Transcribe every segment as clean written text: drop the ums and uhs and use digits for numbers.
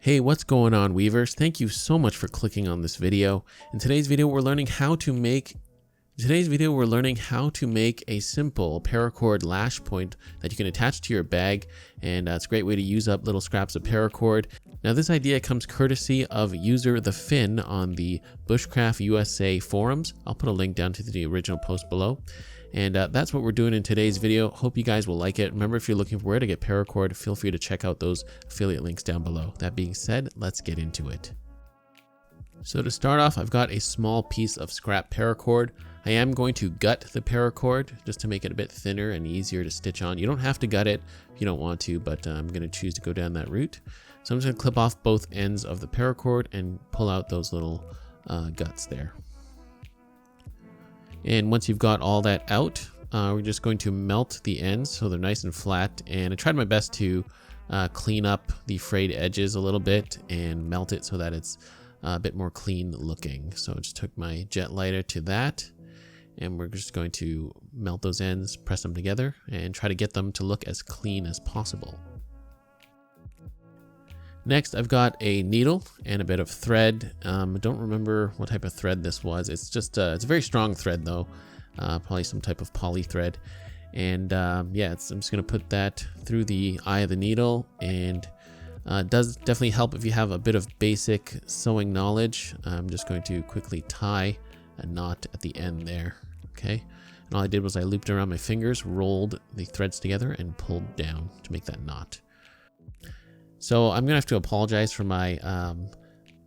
Hey, what's going on, weavers? Thank you so much for clicking on this video. In today's video, we're learning how to make a simple paracord lash point that you can attach to your bag, and it's a great way to use up little scraps of paracord. Now, this idea comes courtesy of user The Finn on the Bushcraft USA forums. I'll put a link down to the original post below. And that's what we're doing in today's video. Hope you guys will like it. Remember, if you're looking for where to get paracord, feel free to check out those affiliate links down below. That being said, let's get into it. So to start off, I've got a small piece of scrap paracord. I am going to gut the paracord just to make it a bit thinner and easier to stitch on. You don't have to gut it if you don't want to, but I'm going to choose to go down that route. So I'm just going to clip off both ends of the paracord and pull out those little guts there. And once you've got all that out, we're just going to melt the ends so they're nice and flat. And I tried my best to clean up the frayed edges a little bit and melt it so that it's a bit more clean looking. So I just took my jet lighter to that, and we're just going to melt those ends, press them together, and try to get them to look as clean as possible. Next, I've got a needle and a bit of thread. I don't remember what type of thread this was. It's just it's a very strong thread though, probably some type of poly thread. And yeah, I'm just gonna put that through the eye of the needle, and it does definitely help if you have a bit of basic sewing knowledge. I'm just going to quickly tie a knot at the end there. Okay, and all I did was I looped around my fingers, rolled the threads together, and pulled down to make that knot. So I'm gonna have to apologize for my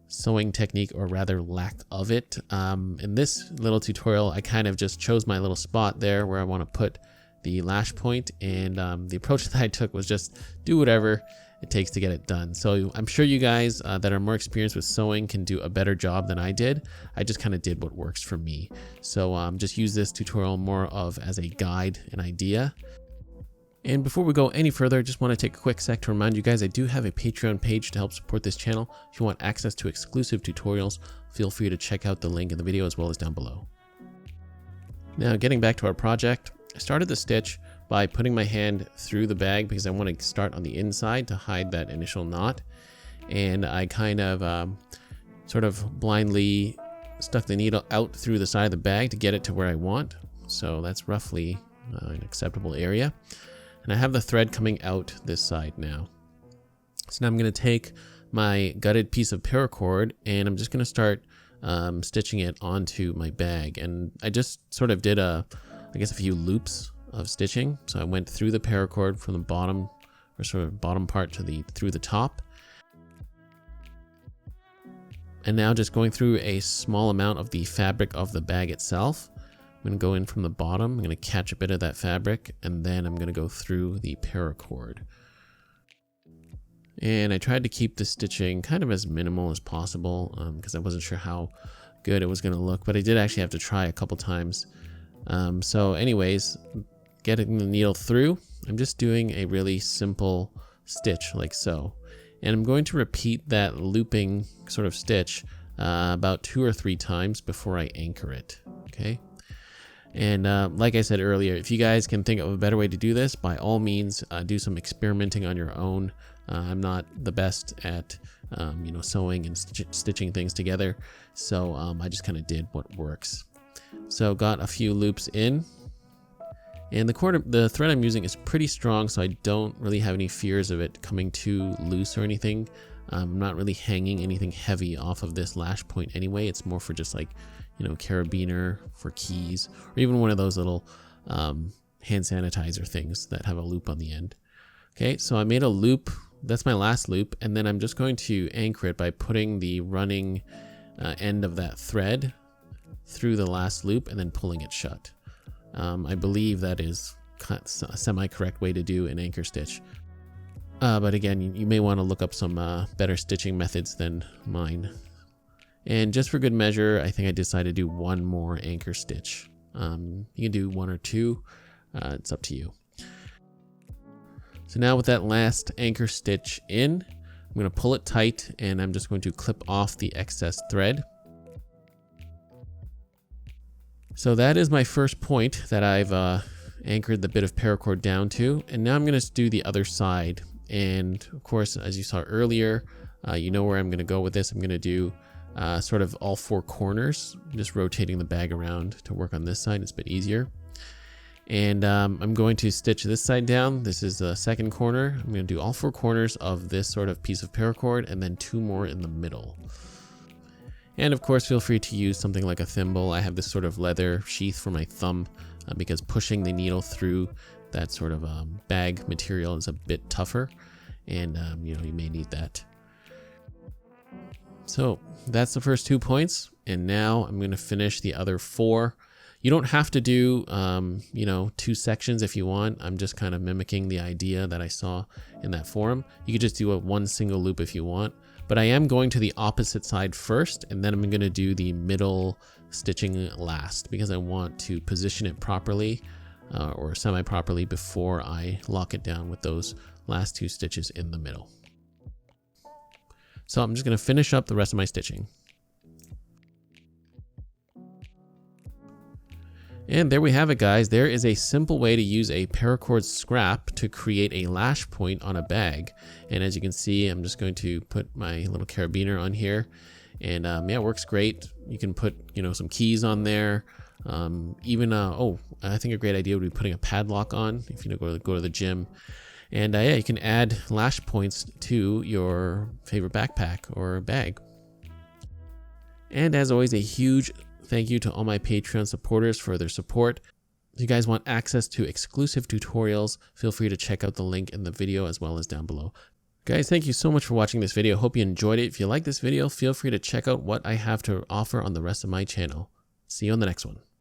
sewing technique, or rather lack of it. In this little tutorial, I kind of just chose my little spot there where I want to put the lash point, and the approach that I took was just do whatever it takes to get it done. So I'm sure you guys that are more experienced with sewing can do a better job than I did. I just kind of did what works for me. So just use this tutorial more of as a guide and idea. And before we go any further, I just want to take a quick sec to remind you guys I do have a Patreon page to help support this channel. If you want access to exclusive tutorials, feel free to check out the link in the video as well as down below. Now, getting back to our project, I started the stitch by putting my hand through the bag because I want to start on the inside to hide that initial knot. And I kind of sort of blindly stuck the needle out through the side of the bag to get it to where I want. So that's roughly an acceptable area. And I have the thread coming out this side now. So now I'm going to take my gutted piece of paracord, and I'm just going to start stitching it onto my bag. And I just sort of did I guess a few loops of stitching. So I went through the paracord from the bottom, or sort of bottom part to through the top. And now just going through a small amount of the fabric of the bag itself. I'm going to go in from the bottom. I'm going to catch a bit of that fabric, and then I'm going to go through the paracord. And I tried to keep the stitching kind of as minimal as possible because I wasn't sure how good it was going to look, but I did actually have to try a couple times. So anyways, getting the needle through, I'm just doing a really simple stitch like so. And I'm going to repeat that looping sort of stitch about 2 or 3 times before I anchor it. Okay. And like I said earlier, if you guys can think of a better way to do this, by all means, do some experimenting on your own. I'm not the best at, sewing and stitching things together. So I just kind of did what works. So got a few loops in, and the thread I'm using is pretty strong, so I don't really have any fears of it coming too loose or anything. I'm not really hanging anything heavy off of this lash point anyway. It's more for just like, carabiner for keys, or even one of those little hand sanitizer things that have a loop on the end. Okay, so I made a loop. That's my last loop, and then I'm just going to anchor it by putting the running end of that thread through the last loop and then pulling it shut. I believe that is a semi-correct way to do an anchor stitch. But again, you may want to look up some better stitching methods than mine. And just for good measure, I think I decided to do one more anchor stitch. You can do 1 or 2, it's up to you. So now with that last anchor stitch in, I'm going to pull it tight, and I'm just going to clip off the excess thread. So that is my first point that I've anchored the bit of paracord down to, and now I'm going to do the other side. And of course, as you saw earlier, You know where I'm going to go with this. I'm going to do sort of all 4 corners, just rotating the bag around to work on this side. It's a bit easier. And I'm going to stitch this side down. This is the second corner. I'm going to do all 4 corners of this sort of piece of paracord and then 2 more in the middle. And of course, feel free to use something like a thimble. I have this sort of leather sheath for my thumb because pushing the needle through that sort of bag material is a bit tougher, and you know, you may need that. So that's the first 2 points, and now I'm going to finish the other 4. You don't have to do, you know, 2 sections if you want. I'm just kind of mimicking the idea that I saw in that forum. You could just do one single loop if you want, but I am going to the opposite side first, and then I'm going to do the middle stitching last because I want to position it properly or semi-properly before I lock it down with those last 2 stitches in the middle. So I'm just going to finish up the rest of my stitching. And there we have it, guys. There is a simple way to use a paracord scrap to create a lash point on a bag. And as you can see, I'm just going to put my little carabiner on here, and yeah, it works great. You can put, you know, some keys on there. Even oh, I think a great idea would be putting a padlock on if you know, go to the gym. And yeah, you can add lash points to your favorite backpack or bag. And as always, a huge thank you to all my Patreon supporters for their support. If you guys want access to exclusive tutorials, feel free to check out the link in the video as well as down below. Guys, thank you so much for watching this video. Hope you enjoyed it. If you like this video, feel free to check out what I have to offer on the rest of my channel. See you on the next one.